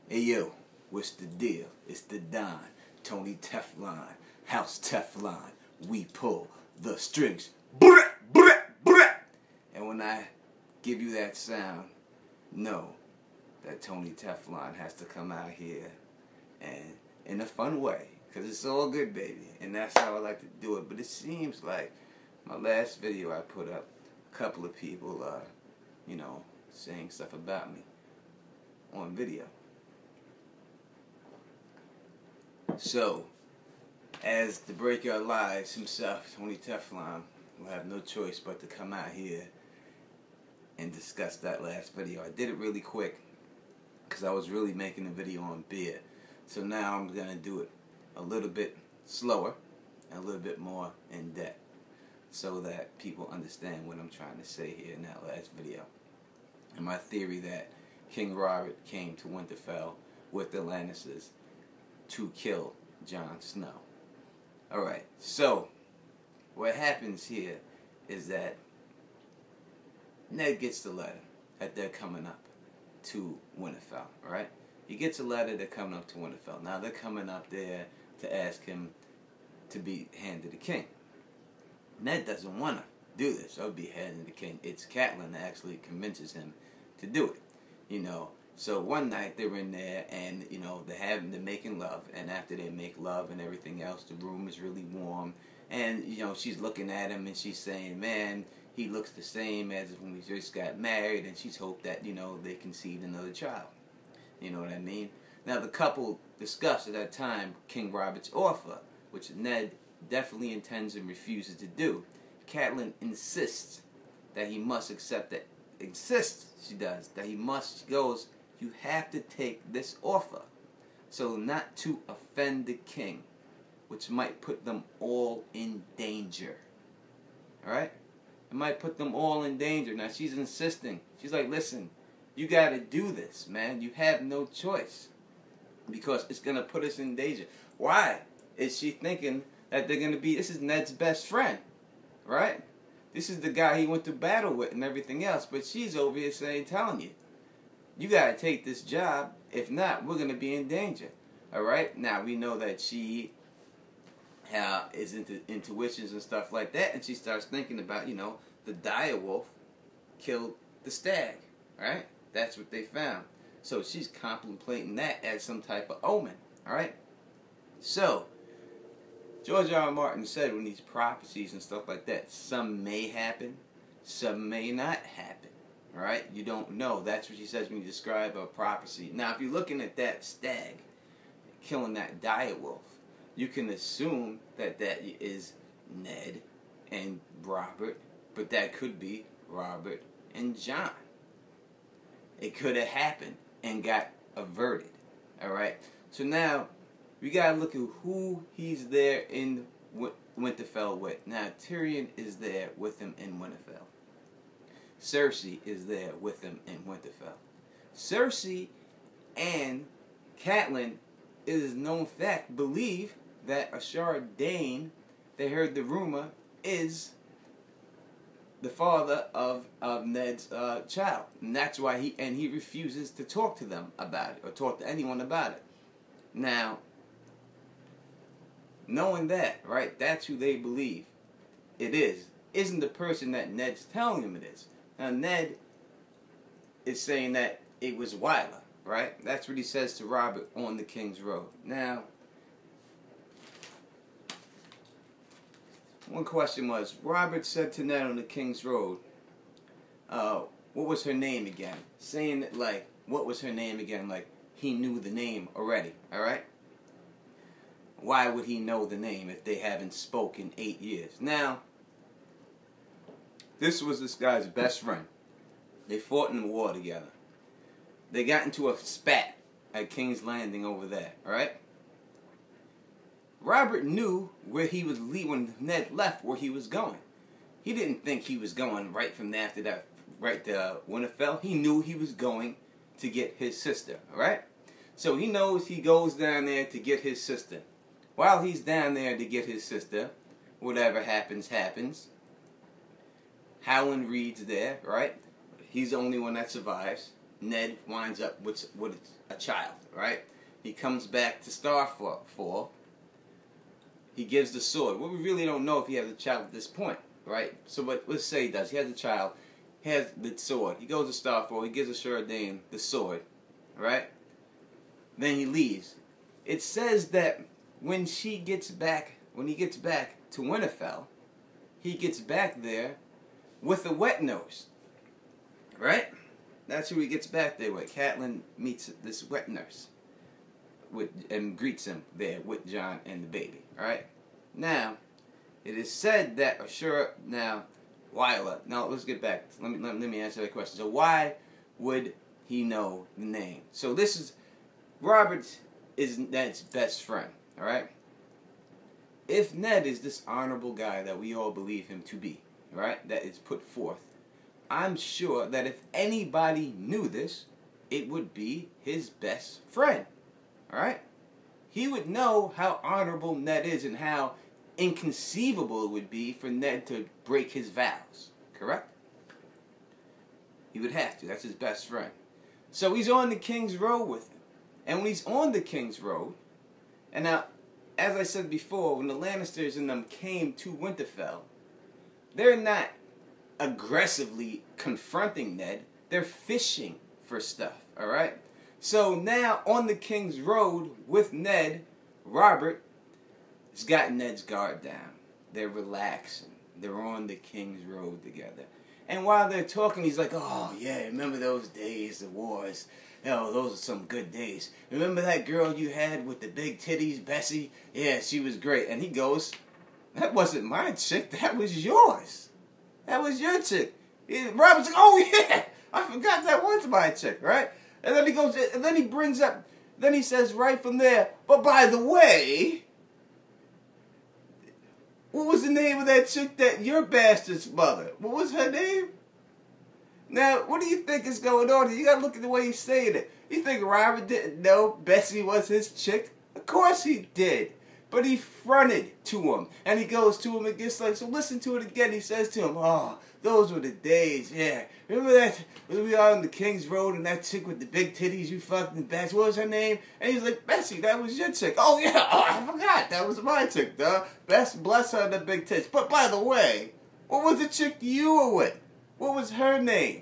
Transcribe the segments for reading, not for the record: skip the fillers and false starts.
Hey yo, what's the deal? It's the Don, Tony Teflon, House Teflon. We pull the strings. And when I give you that sound, know that Tony Teflon has to come out here and in a fun way, because it's all good, baby. And that's how I like to do it. But it seems like my last video I put up, a couple of people are, saying stuff about me on video. So, as the breaker of lies himself, Tony Teflon, will have no choice but to come out here and discuss that last video. I did it really quick because I was really making a video on beer. So now I'm going to do it a little bit slower and a little bit more in depth so that people understand what I'm trying to say here in that last video. And my theory that King Robert came to Winterfell with the Lannisters to kill Jon Snow. Alright, so what happens here is that Ned gets the letter that they're coming up to Winterfell, right? He gets a letter, they're coming up to Winterfell. Now they're coming up there to ask him to be hand to the king. Ned doesn't want to do this, or be hand to the king. It's Catelyn that actually convinces him to do it, So one night they're in there and, they're making love. And after they make love and everything else, the room is really warm. And, she's looking at him and she's saying, man, he looks the same as when we just got married. And she's hoped that, they conceived another child. You know what I mean? Now the couple discussed at that time King Robert's offer, which Ned definitely intends and refuses to do. Catelyn insists that he must accept that. She goes, you have to take this offer, so not to offend the king, which might put them all in danger. Alright? It might put them all in danger. Now she's insisting. She's like, listen, you gotta do this, man. You have no choice, because it's gonna put us in danger. Why is she thinking that they're gonna be, this is Ned's best friend, right? This is the guy he went to battle with and everything else. But she's over here telling you, you got to take this job. If not, we're going to be in danger. All right? Now, we know that she is into intuitions and stuff like that. And she starts thinking about, the dire wolf killed the stag. Right? That's what they found. So she's contemplating that as some type of omen. All right? So George R. R. Martin said when these prophecies and stuff like that, some may happen, some may not happen, right? You don't know. That's what he says when you describe a prophecy. Now, if you're looking at that stag killing that dire wolf, you can assume that that is Ned and Robert, but that could be Robert and Jon. It could have happened and got averted, all right? So now, we gotta look at who he's there in Winterfell with. Now, Tyrion is there with him in Winterfell. Cersei is there with him in Winterfell. Cersei and Catelyn, it is known fact, believe that Ashara Dayne, they heard the rumor, is the father of Ned's child. And that's why he refuses to talk to them about it, or talk to anyone about it. Now, knowing that, right, that's who they believe it is. Isn't the person that Ned's telling him it is. Now, Ned is saying that it was Wyler, right? That's what he says to Robert on the King's Road. Now, one question was, Robert said to Ned on the King's Road, what was her name again? Saying that, like, what was her name again? Like, he knew the name already, alright? Why would he know the name if they haven't spoken 8 years? Now, this was this guy's best friend. They fought in the war together. They got into a spat at King's Landing over there, alright? Robert knew where he was leaving when Ned left, where he was going. He didn't think he was going right from after that, right to Winterfell. He knew he was going to get his sister, alright? So he knows he goes down there to get his sister. While he's down there to get his sister, whatever happens, happens. Howland Reed's there, right? He's the only one that survives. Ned winds up with a child, right? He comes back to Starfall. He gives the sword. Well, we really don't know if he has a child at this point, right? So, but let's say he does. He has a child. He has the sword. He goes to Starfall. He gives Ashura Dane the sword, right? Then he leaves. It says that when he gets back to Winterfell, he gets back there with a wet nose, right? That's who he gets back there with. Catelyn meets this wet nurse and greets him there with Jon and the baby, right? Now, it is said that Ashura, now let's get back. Let me answer that question. So why would he know the name? So this is, Robert is Ned's best friend, all right? If Ned is this honorable guy that we all believe him to be, right, that is put forth, I'm sure that if anybody knew this, it would be his best friend, all right? He would know how honorable Ned is and how inconceivable it would be for Ned to break his vows, correct? He would have to. That's his best friend. So he's on the King's Road with him. And when he's on the King's Road, and now, as I said before, when the Lannisters and them came to Winterfell, they're not aggressively confronting Ned. They're fishing for stuff, all right? So now, on the King's Road with Ned, Robert has got Ned's guard down. They're relaxing. They're on the King's Road together. And while they're talking, he's like, oh, yeah, remember those days, the wars? Oh, those are some good days. Remember that girl you had with the big titties, Bessie? Yeah, she was great. And he goes, that wasn't my chick. That was yours. That was your chick. Robert's like, oh, yeah, I forgot that was my chick, right? And then he goes, and then he brings up, then he says right from there, but by the way, what was the name of that chick that your bastard's mother? What was her name? Now, what do you think is going on here? You gotta look at the way he's saying it. You think Robert didn't know Bessie was his chick? Of course he did. But he fronted to him. And he goes to him and gets like, so listen to it again. He says to him, oh, those were the days, yeah. Remember that when we were on the King's Road and that chick with the big titties you fucked in Bessie? What was her name? And he's like, Bessie, that was your chick. Oh, yeah, oh, I forgot. That was my chick, duh. Bless her, the big tits. But by the way, what was the chick you were with? What was her name?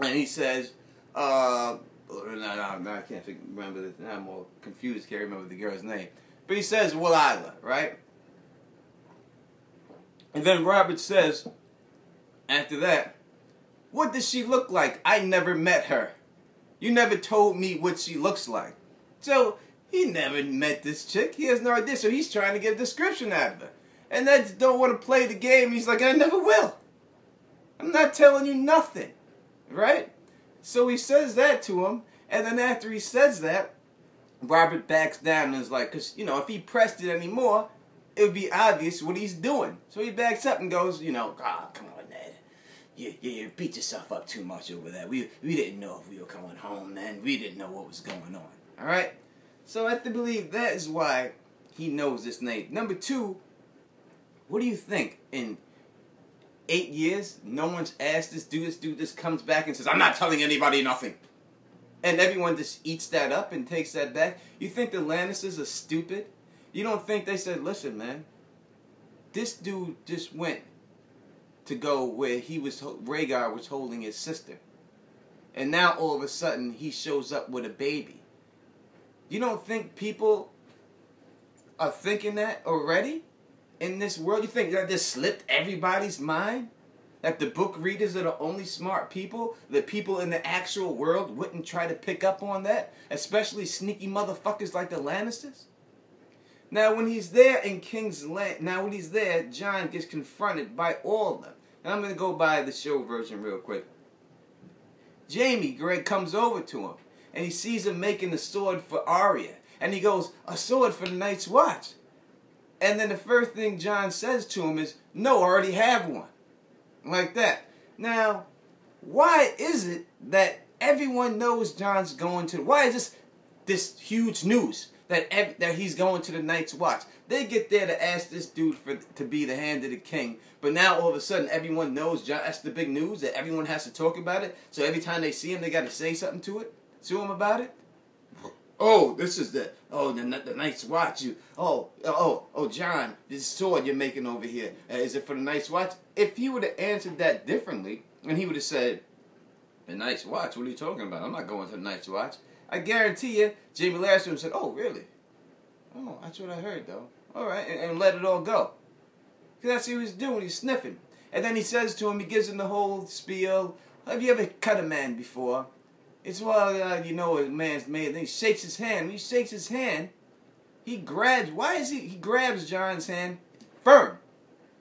And he says, no, I can't remember this. Now I'm all confused. Can't remember the girl's name. But he says, Walila, right? And then Robert says, after that, what does she look like? I never met her. You never told me what she looks like. So, he never met this chick. He has no idea. So he's trying to get a description out of her. And Ned don't want to play the game. He's like, I never will. I'm not telling you nothing. Right? So he says that to him. And then after he says that, Robert backs down and is like, because, you know, if he pressed it anymore, it would be obvious what he's doing. So he backs up and goes, you know, come on, Ned. You beat yourself up too much over that. We didn't know if we were coming home, man. We didn't know what was going on. All right? So I have to believe that is why he knows this name. Number two, what do you think? In 8 years, no one's asked this dude just comes back and says, I'm not telling anybody nothing. And everyone just eats that up and takes that back. You think the Lannisters are stupid? You don't think they said, listen, man, this dude just went to go where Rhaegar was holding his sister. And now all of a sudden he shows up with a baby. You don't think people are thinking that already in this world? You think that this slipped everybody's mind? That the book readers are the only smart people? That people in the actual world wouldn't try to pick up on that? Especially sneaky motherfuckers like the Lannisters? Now when he's there in King's Land, Jon gets confronted by all of them. And I'm going to go by the show version real quick. Jaime Greg comes over to him. And he sees him making a sword for Arya. And he goes, a sword for the Night's Watch. And then the first thing Jon says to him is, no, I already have one. Like that. Now, why is it that everyone knows Jon's going to... Why is this huge news that he's going to the Night's Watch. They get there to ask this dude to be the hand of the king, but now all of a sudden everyone knows John. That's the big news, that everyone has to talk about it. So every time they see him, they got to say something to him about it. Oh, this is the Night's Watch. John, this sword you're making over here, is it for the Night's Watch? If he would have answered that differently, and he would have said, the Night's Watch? What are you talking about? I'm not going to the Night's Watch. I guarantee you, Jamie Lassiter said, oh, really? Oh, that's what I heard, though. All right, and let it all go. Because that's what he was doing. He's sniffing. And then he says to him, he gives him the whole spiel. Have you ever cut a man before? It's you know a man's made. Then he shakes his hand. When he shakes his hand, he grabs. He grabs John's hand firm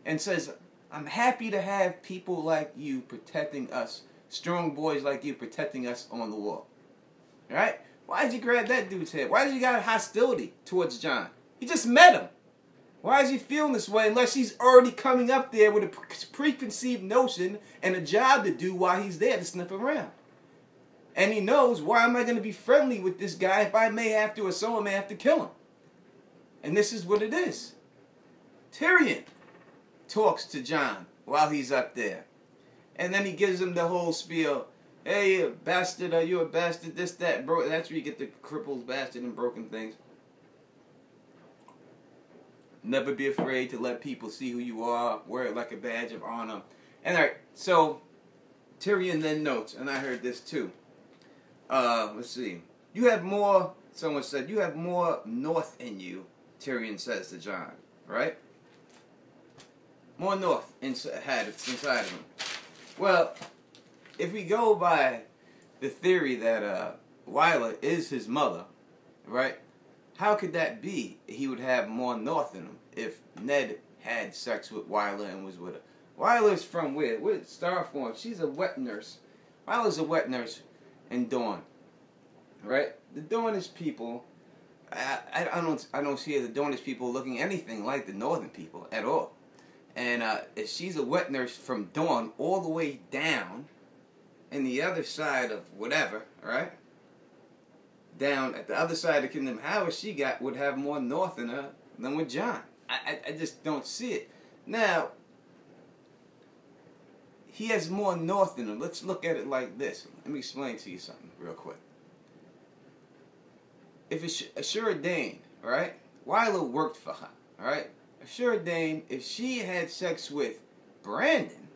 and says, I'm happy to have people like you protecting us. Strong boys like you protecting us on the wall. Right? Why did you grab that dude's head? Why did you got hostility towards John? He just met him. Why is he feeling this way unless he's already coming up there with a preconceived notion and a job to do while he's there to sniff around? And he knows, why am I going to be friendly with this guy if I may have to, or someone may have to kill him? And this is what it is. Tyrion talks to John while he's up there. And then he gives him the whole spiel. Hey, you bastard, are you a bastard? This, that, bro. That's where you get the cripples, bastard, and broken things. Never be afraid to let people see who you are. Wear it like a badge of honor. And alright, so Tyrion then notes, and I heard this too. Let's see. You have more, someone said, you have more north in you, Tyrion says to John. Right? More north inside of him. Well, if we go by the theory that Wyler is his mother, right? How could that be? He would have more north in him if Ned had sex with Wyler and was with her. Wyler's from where? Where's Starform? She's a wet nurse. Wyler's a wet nurse in Dawn, right? The Dornish people, I don't see the Dornish people looking anything like the Northern people at all. And if she's a wet nurse from Dawn all the way down in the other side of whatever, right? Down at the other side of the kingdom, how is she would have more north in her than with John? I just don't see it. Now, he has more north in him. Let's look at it like this. Let me explain to you something real quick. If it's Ashura Dane, right? Wyler worked for her, right? Ashura Dane, if she had sex with Brandon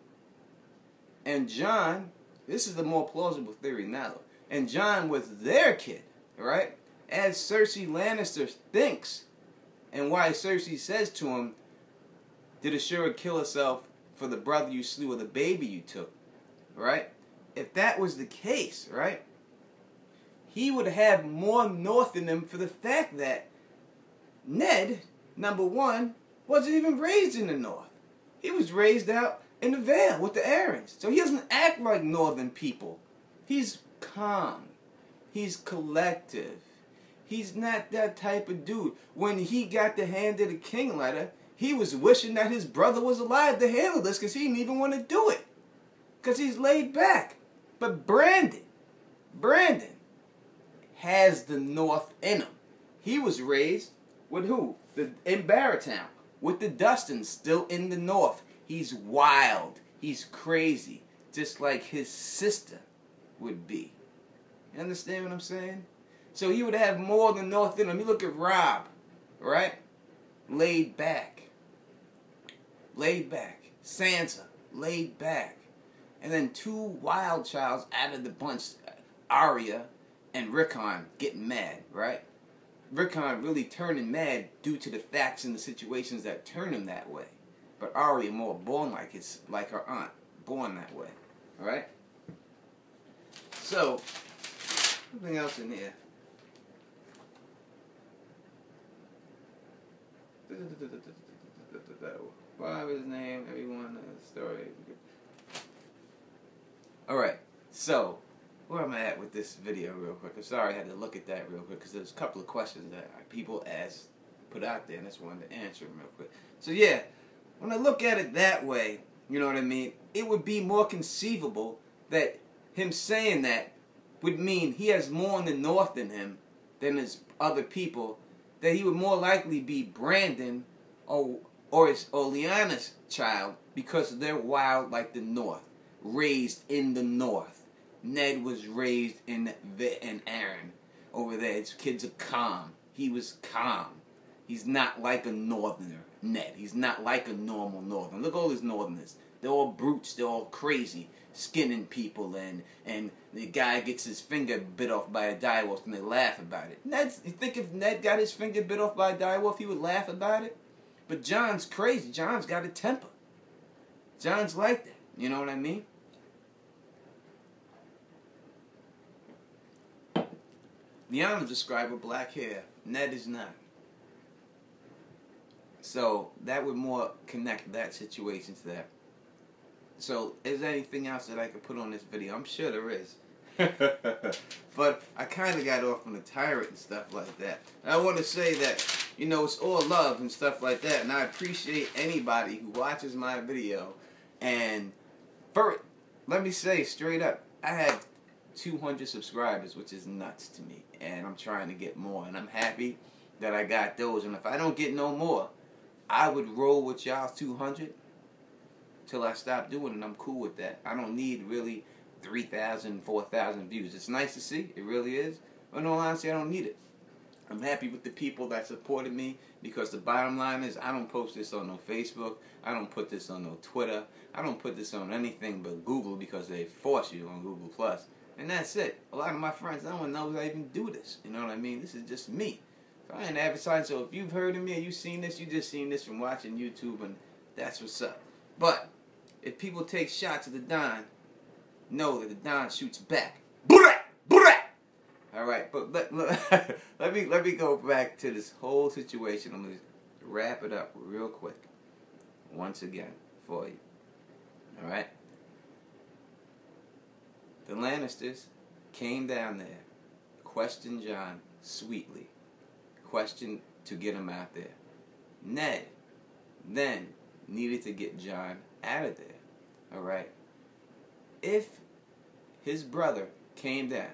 and John, this is the more plausible theory now, and John was their kid, right? As Cersei Lannister thinks, and why Cersei says to him, did Ashura kill herself for the brother you slew or the baby you took, right? If that was the case, right, he would have more north in him for the fact that Ned, number one, wasn't even raised in the north. He was raised out in the Vale with the Arryns. So he doesn't act like northern people. He's calm. He's collective. He's not that type of dude. When he got the hand of the king letter, he was wishing that his brother was alive to handle this because he didn't even want to do it. Because he's laid back. But Brandon has the north in him. He was raised with who? In Barrowtown. With the Dustins still in the north. He's wild. He's crazy. Just like his sister would be. You understand what I'm saying? So he would have more than north in him. You look at Robb, right? Laid back. Laid back. Sansa, laid back. And then two wild childs out of the bunch, Arya and Rickon, getting mad, right? Rickon really turning mad due to the facts and the situations that turn him that way. But Arya more born like her aunt, born that way, all right? So, something else in here. What was his name? Everyone, story. All right, so where am I at with this video real quick? I'm sorry I had to look at that real quick because there's a couple of questions that people asked, put out there, and I just wanted to answer them real quick. So yeah, when I look at it that way, you know what I mean, it would be more conceivable that him saying that would mean he has more in the north in him than his other people, that he would more likely be Brandon or Lyanna's child because they're wild like the North, raised in the North. Ned was raised in Aaron over there. His kids are calm. He was calm. He's not like a Northerner, Ned. He's not like a normal Northerner. Look at all these Northerners. They're all brutes. They're all crazy, skinning people, and the guy gets his finger bit off by a direwolf, and they laugh about it. You think if Ned got his finger bit off by a direwolf, he would laugh about it? But Jon's crazy. Jon's got a temper. Jon's like that. You know what I mean? Lyanna's described with black hair. Ned is not. So that would more connect that situation to that. So is there anything else that I could put on this video? I'm sure there is. But I kind of got off on a tyrant and stuff like that. And I want to say that, you know, it's all love and stuff like that. And I appreciate anybody who watches my video. And let me say straight up, I had 200 subscribers, which is nuts to me. And I'm trying to get more. And I'm happy that I got those. And if I don't get no more, I would roll with y'all 200 till I stop doing it. I'm cool with that. I don't need really 3,000, 4,000 views. It's nice to see. It really is. But in all honesty, I don't need it. I'm happy with the people that supported me, because the bottom line is I don't post this on no Facebook. I don't put this on no Twitter. I don't put this on anything but Google, because they force you on Google+. And that's it. A lot of my friends, no one knows I even do this. You know what I mean? This is just me. So I ain't advertising. So if you've heard of me or you've seen this, you just seen this from watching YouTube, and that's what's up. But if people take shots at the Don, know that the Don shoots back. All right, but let me go back to this whole situation. I'm gonna wrap it up real quick, once again for you. All right. The Lannisters came down there, questioned Jon sweetly, questioned to get him out there. Ned then needed to get Jon out of there. All right. If his brother came down,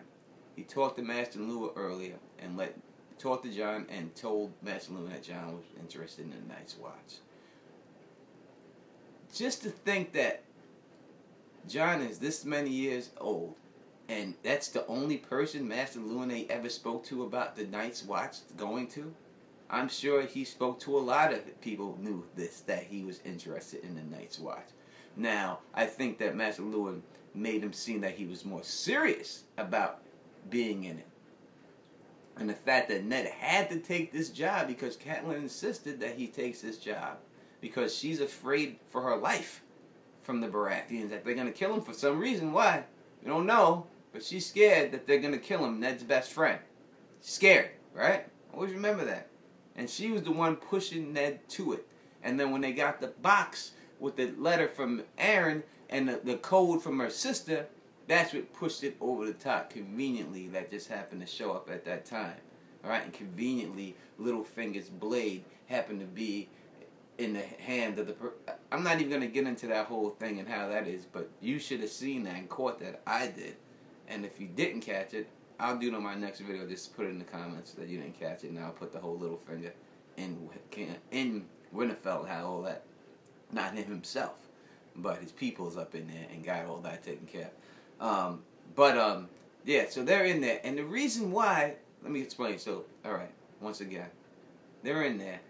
he talked to Master Lua earlier and talked to Jon and told Master Lua that Jon was interested in the Night's Watch. Just to think that Jon is this many years old, and that's the only person Master Luna ever spoke to about the Night's Watch going to. I'm sure he spoke to a lot of people who knew this, that he was interested in the Night's Watch. Now, I think that Master Lewin made him seem that he was more serious about being in it. And the fact that Ned had to take this job because Catelyn insisted that he takes this job because she's afraid for her life from the Baratheons, that they're going to kill him for some reason. Why? We don't know, but she's scared that they're going to kill him, Ned's best friend. She's scared, right? Always remember that. And she was the one pushing Ned to it. And then when they got the box with the letter from Aaron and the code from her sister, that's what pushed it over the top. Conveniently, that just happened to show up at that time. All right, and conveniently, Littlefinger's blade happened to be in the hand of the... I'm not even going to get into that whole thing and how that is, but you should have seen that and caught that. I did. And if you didn't catch it, I'll do it on my next video. Just put it in the comments that you didn't catch it, and I'll put the whole Littlefinger in Winterfell, how all that... Not him himself, but his people's up in there and got all that taken care of. Yeah, so they're in there. And the reason why, let me explain. So, all right, once again, they're in there.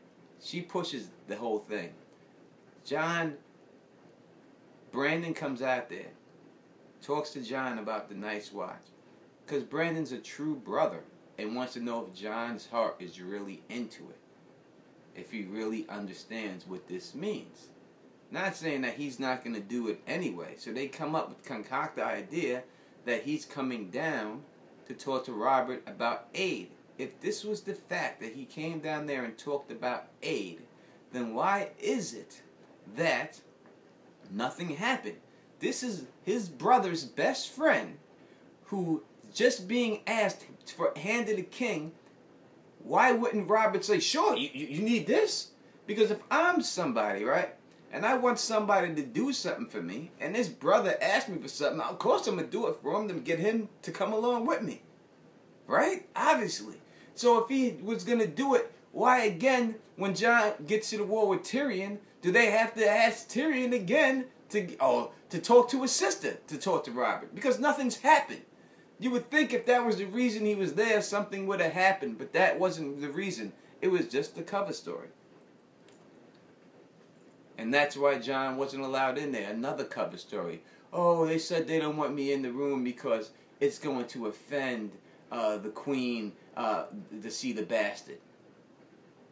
She pushes the whole thing. Brandon comes out there, talks to Jon about the Night's Watch. Because Brandon's a true brother and wants to know if Jon's heart is really into it. If he really understands what this means. Not saying that he's not going to do it anyway. So they concoct the idea that he's coming down to talk to Robert about aid. If this was the fact that he came down there and talked about aid, then why is it that nothing happened? This is his brother's best friend who just being asked for hand to the king. Why wouldn't Robert say, sure, you need this? Because if I'm somebody, right, and I want somebody to do something for me, and this brother asked me for something, of course I'm going to do it for him to get him to come along with me. Right? Obviously. So if he was going to do it why again, when Jon gets to the war with Tyrion, do they have to ask Tyrion again to talk to his sister, to talk to Robert? Because nothing's happened. You would think if that was the reason he was there, something would have happened, but that wasn't the reason. It was just the cover story. And that's why Jon wasn't allowed in there. Another cover story. Oh, they said they don't want me in the room because it's going to offend the queen to see the bastard.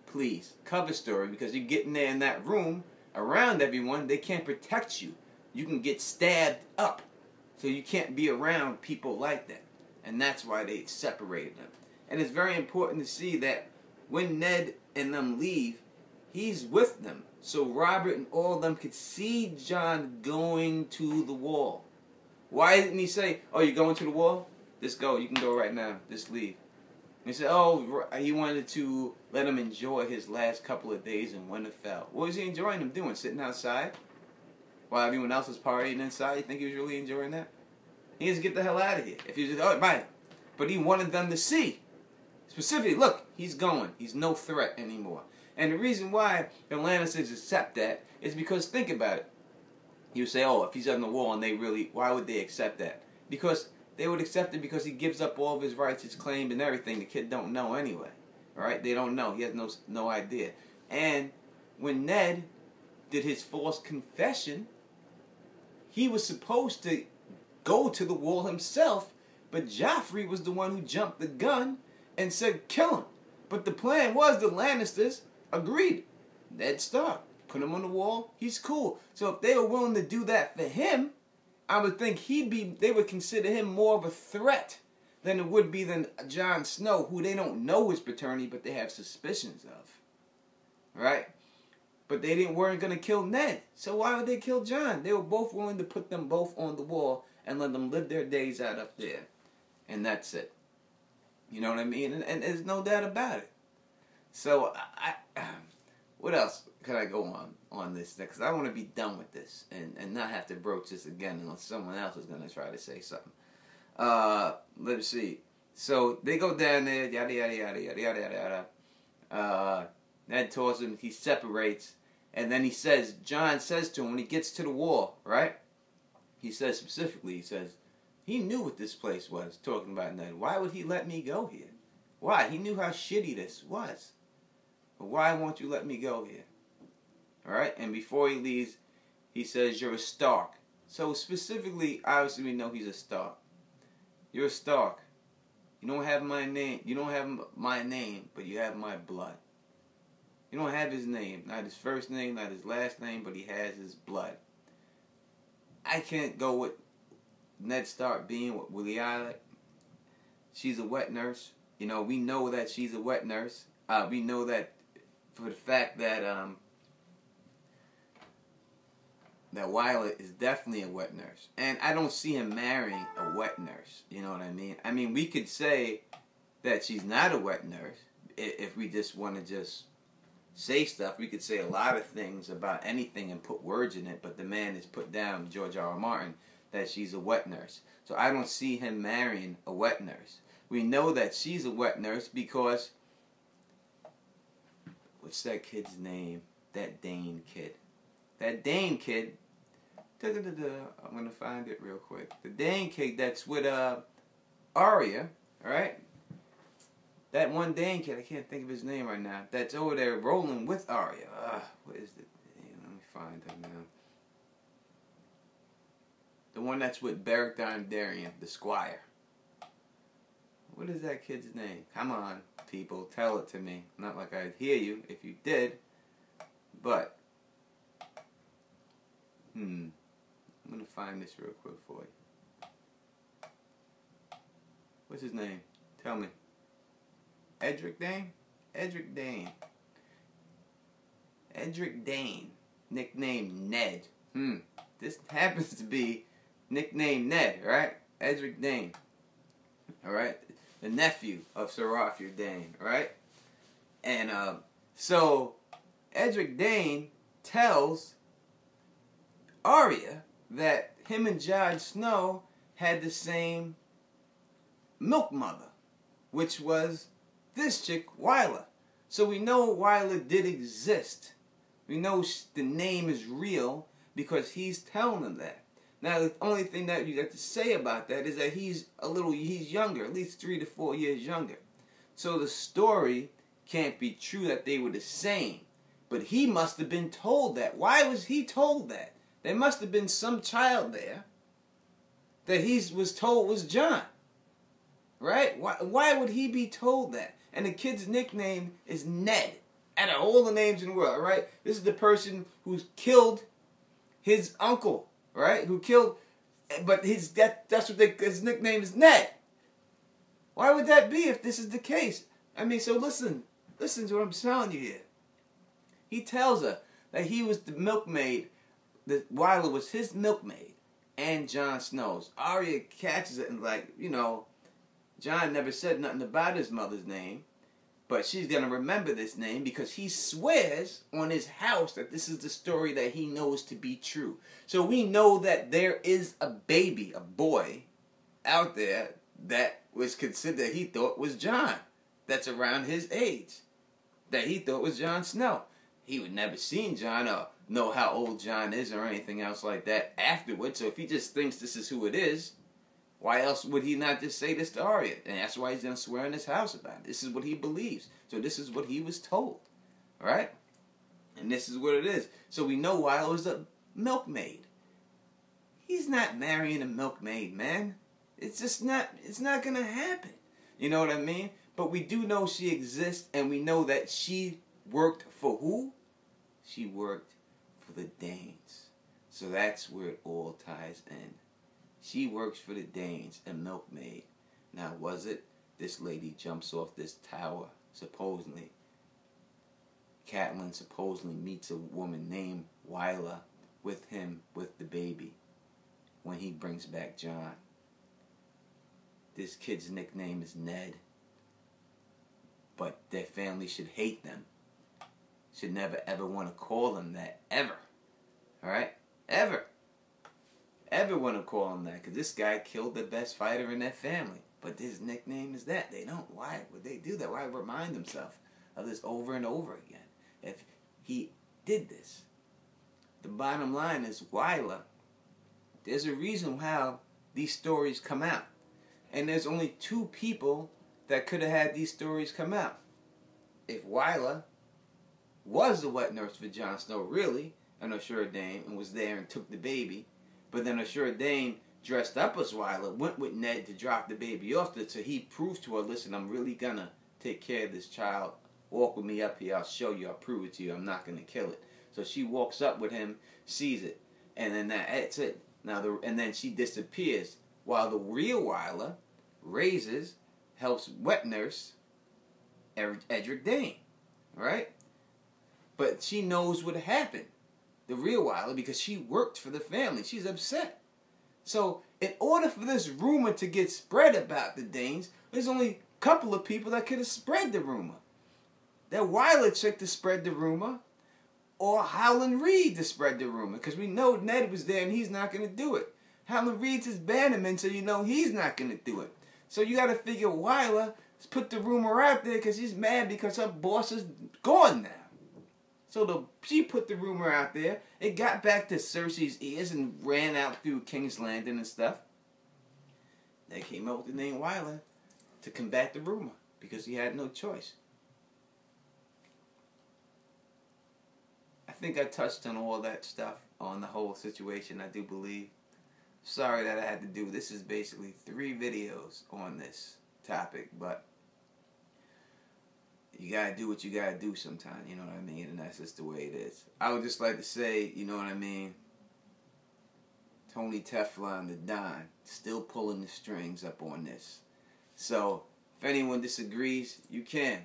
Please, cover story, because you get in there in that room around everyone, they can't protect you. You can get stabbed up. So you can't be around people like that. And that's why they separated them. And it's very important to see that when Ned and them leave, he's with them. So Robert and all of them could see Jon going to the wall. Why didn't he say, oh, you're going to the wall? Just go. You can go right now. Just leave. And he said, oh, he wanted to let him enjoy his last couple of days in Winterfell. What was he enjoying him doing? Sitting outside? While everyone else was partying inside? You think he was really enjoying that? He needs to get the hell out of here. If he was just, oh, bye. But he wanted them to see. Specifically, look, he's going. He's no threat anymore. And the reason why the Lannisters accept that is because, think about it. You say, oh, if he's on the wall and they really, why would they accept that? Because they would accept it because he gives up all of his rights, his claim, and everything. The kid don't know anyway. Right? They don't know. He has no idea. And when Ned did his false confession, he was supposed to go to the wall himself, but Joffrey was the one who jumped the gun and said, kill him. But the plan was the Lannisters agreed. Ned Stark, put him on the wall, he's cool. So if they were willing to do that for him, I would think they would consider him more of a threat than it would be than Jon Snow, who they don't know his paternity, but they have suspicions of. Right? But they weren't going to kill Ned. So why would they kill Jon? They were both willing to put them both on the wall and let them live their days out up there. And that's it. You know what I mean? And there's no doubt about it. So, what else could I go on this? Because I want to be done with this and not have to broach this again unless someone else is going to try to say something. Let's see. So, they go down there, yada, yada, yada, yada, yada, yada. Ned tells him, he separates, and then Jon says to him, when he gets to the wall, right? He says specifically, he knew what this place was, talking about Ned. Why would he let me go here? Why? He knew how shitty this was. But why won't you let me go here? Alright? And before he leaves, he says, you're a Stark. So specifically, obviously we know he's a Stark. You're a Stark. You don't have my name. You don't have my name, but you have my blood. You don't have his name. Not his first name, not his last name, but he has his blood. I can't go with Ned Stark being with Lyanna. She's a wet nurse. You know, we know that she's a wet nurse. We know that for the fact that that Wyler is definitely a wet nurse. And I don't see him marrying a wet nurse. You know what I mean? I mean, we could say that she's not a wet nurse if we just want to just say stuff. We could say a lot of things about anything and put words in it, but the man has put down, George R. R. Martin, that she's a wet nurse. So I don't see him marrying a wet nurse. We know that she's a wet nurse because, what's that kid's name? That Dane kid. That Dane kid, I'm going to find it real quick. The Dane kid that's with Arya, alright? That one Dane kid, I can't think of his name right now, that's over there rolling with Arya. What is it? Let me find him now. The one that's with Beric Dondarrion, the Squire. What is that kid's name? Come on, people, tell it to me. Not like I'd hear you if you did, but I'm going to find this real quick for you. What's his name? Tell me. Edric Dane? Edric Dane. Edric Dane. Nicknamed Ned. This happens to be nicknamed Ned, right? Edric Dane. Alright? The nephew of Sir Arthur Dane, right? And so Edric Dane tells Arya that him and Jon Snow had the same milk mother, which was this chick, Wyler. So we know Wyler did exist. We know the name is real because he's telling them that. Now, the only thing that you have to say about that is that he's younger, at least 3 to 4 years younger. So the story can't be true that they were the same. But he must have been told that. Why was he told that? There must have been some child there that he was told was John. Right? Why would he be told that? And the kid's nickname is Ned. Out of all the names in the world, right? This is the person who's killed his uncle, right? Who killed, but his nickname is Ned. Why would that be if this is the case? I mean, so listen to what I'm telling you here. He tells her that he was the milkmaid, that Wyler was his milkmaid, and Jon Snow's. Arya catches it and Jon never said nothing about his mother's name, but she's going to remember this name because he swears on his house that this is the story that he knows to be true. So we know that there is a baby, a boy, out there that was considered, that he thought was Jon, that's around his age, that he thought was Jon Snow. He would never seen Jon or know how old Jon is or anything else like that afterwards. So if he just thinks this is who it is, why else would he not just say this to Arya? And that's why he's going to swear in his house about it. This is what he believes. So this is what he was told. Right? And this is what it is. So we know Wyler was a milkmaid. He's not marrying a milkmaid, man. It's just not, it's not going to happen. You know what I mean? But we do know she exists, and we know that she worked for who? She worked for the Danes. So that's where it all ties in. She works for the Danes, a milkmaid. Now, was it this lady jumps off this tower, supposedly? Catelyn supposedly meets a woman named Wyler with him, with the baby, when he brings back Jon. This kid's nickname is Ned. But their family should hate them. Should never ever want to call them that, ever. Alright? Ever. Ever want to call him that, because this guy killed the best fighter in their family. But his nickname is that. They don't. Why would they do that? Why remind themselves of this over and over again? If he did this. The bottom line is, Wyler, there's a reason how these stories come out. And there's only 2 people that could have had these stories come out. If Wyler was the wet nurse for Jon Snow, really, an Ashura Dane, and was there and took the baby, but then Ashura Dane dressed up as Wyler, went with Ned to drop the baby off, so he proved to her, listen, I'm really gonna take care of this child. Walk with me up here, I'll show you, I'll prove it to you, I'm not gonna kill it. So she walks up with him, sees it, and then that's it. And then she disappears, while the real Wyler raises, helps wet nurse Edric Dane, right? But she knows what happened, the real Wyler, because she worked for the family. She's upset. So in order for this rumor to get spread about the Danes, there's only a couple of people that could have spread the rumor. That Wyler chick to spread the rumor, or Howland Reed to spread the rumor, because we know Ned was there and he's not going to do it. Howland Reed's his bannerman, so you know he's not going to do it. So you got to figure Wyler put the rumor out there because he's mad because her boss is gone now. So she put the rumor out there. It got back to Cersei's ears and ran out through King's Landing and stuff. They came up with the name Wyler to combat the rumor because he had no choice. I think I touched on all that stuff on the whole situation, I do believe. Sorry that I had to do this. Is basically 3 videos on this topic, but you gotta do what you gotta do sometimes, you know what I mean? And that's just the way it is. I would just like to say, you know what I mean? Tony Teflon, the Don, still pulling the strings up on this. So, if anyone disagrees, you can.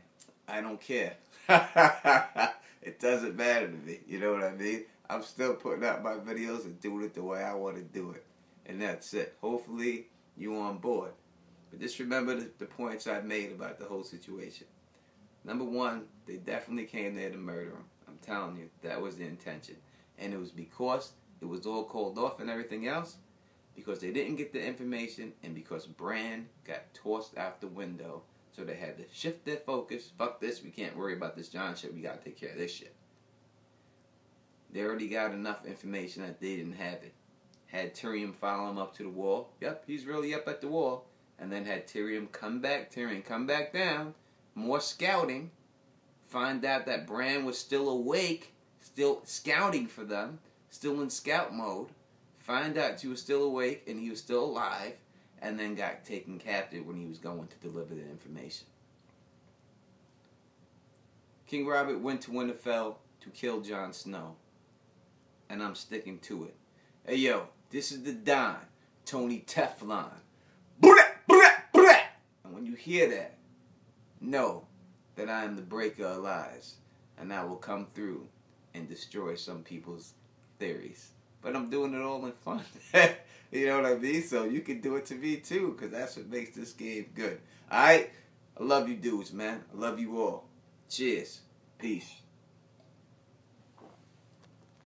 I don't care. It doesn't matter to me, you know what I mean? I'm still putting out my videos and doing it the way I want to do it. And that's it. Hopefully, you're on board. But just remember the points I made about the whole situation. Number 1, they definitely came there to murder him. I'm telling you, that was the intention. And it was because it was all called off and everything else, because they didn't get the information, and because Bran got tossed out the window So they had to shift their focus. Fuck this, we can't worry about this Jon shit. We gotta take care of this shit. They already got enough information that they didn't have it. Had Tyrion follow him up to the wall. Yep, he's really up at the wall. And then had Tyrion come back down. More scouting. Find out that Bran was still awake. Still scouting for them. Still in scout mode. Find out he was still awake and he was still alive. And then got taken captive when he was going to deliver the information. King Robert went to Winterfell to kill Jon Snow. And I'm sticking to it. Hey yo, this is the Don, Tony Teflon. And when you hear that, know that I am the breaker of lies. And I will come through and destroy some people's theories. But I'm doing it all in fun. You know what I mean? So you can do it to me too, because that's what makes this game good. Alright? I love you dudes, man. I love you all. Cheers. Peace.